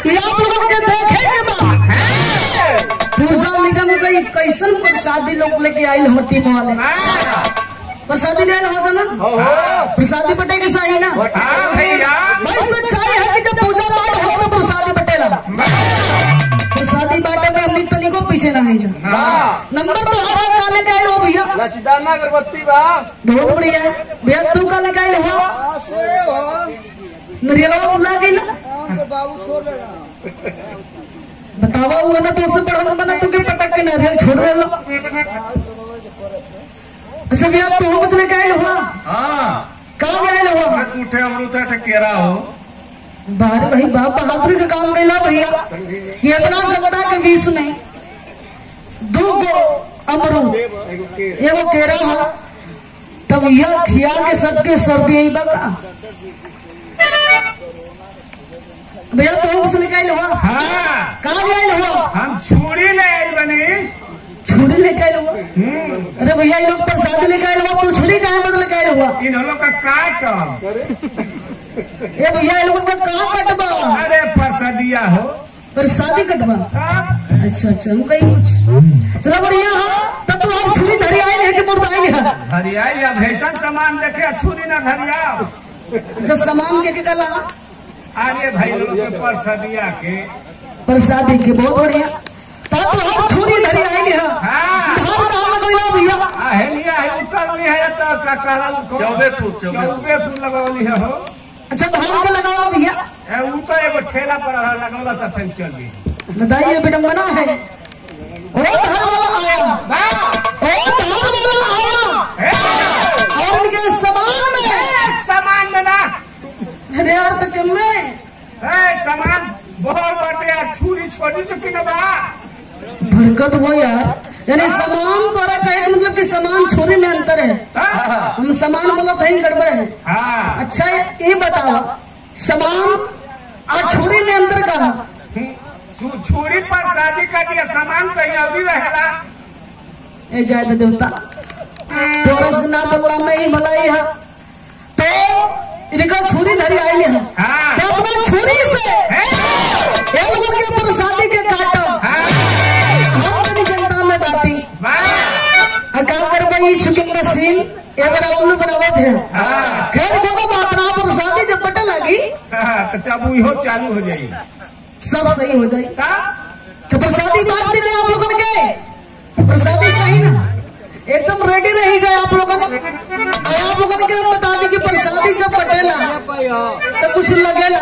ये आप लोगों के देखे के बाद पूजा निगम गई कैसन प्रसादी लोग लेके आई होती वाले प्रसादी ले हो सना प्रसादी बटे के सही ना भाई सच्चाई है कि जब पूजा पाठ हो तो प्रसादी बटेला प्रसादी बाटे में अपनी तनी को पीछे ना है नंबर तो हवा काले का हो भैया लचदाना अगरबत्ती बा बहुत बढ़िया है भैया तू काले का हो नरियला बुला गई ना बाबू छोड़ रहा बतावा हुआ ना तो उससे पढ़ा बना तू के पटक के नारियल छोड़ रहे लो अच्छा भैया तू कुछ लेके आए हुआ कहाँ गए हुआ टूटे अमरूद है केरा हो बाहर भाई बाप बहादुरी का काम कैला भैया ये इतना जनता के बीच में 2 अमरूद एगो केरा हो तब यह खिया के सबके सर्दी यही बका भैया तो कुछ लेके आए हुआ कहाँ गए हुआ हम छुरी ले आए बनी छुरी लेके आए हुआ अरे भैया ये लोग प्रसाद लेके आए हुआ तू छुरी कहाँ बदल लेके आए हुआ इन लोग का काट ये भैया ये लोगों का कहाँ कटबा अरे प्रसादिया हो प्रसादी कटबा अच्छा हम कहीं कुछ चलो बढ़िया हाँ तब तो हम छुरी धरी आए नहीं कि मुर्दा आई है हरियाई या भैसन सामान देखे छुरी ना धरिया जो सामान के कला अरे भाई लोग के प्रसादिया के प्रसादी के बहुत बढ़िया तब तो हम छुरी धरी आए नहीं भैया है लिया है उत्तर नहीं है तो का चौबे फूल लगवली है हो अच्छा धान का लगाओ भैया वो तो एगो ठेला पर लगौला सा फिर चल गई बताइए विडम्बना है ओ धान वाला आया ओ धान वाला आया और इनके सामान में ना अरे यार तो कम में सामान बहुत बड़े छुरी छोटी चुकी ना बा भड़कत हो यार यानी सामान तोरा कहे का मतलब कि सामान छोरी में अंतर है हम सामान बोला था गड़बड़ है अच्छा ये बताओ सामान और छोरी में अंतर कहा छुरी पर शादी का दिया सामान कहीं अभी रहेला ए जाए तो देवता तोरा से ना बोलना नहीं भलाई है तो इनका छुरी धरी आई है तो अपना छुरी से लोगों के प्रसादी के काटा जनता में बाटी का कर पाई चुकिंग का सीन एक राउंड बनावत है खैर को अपना प्रसादी जब बटन लगी तो जब वो चालू हो जाएगी सब सही हो जाएगा तो प्रसादी बांट दे आप लोगों के प्रसादी सही ना एकदम रेडी रही जाए आप लोगों आप लोगों के बता दी कि प्रसादी जब बटेला तो कुछ लगेला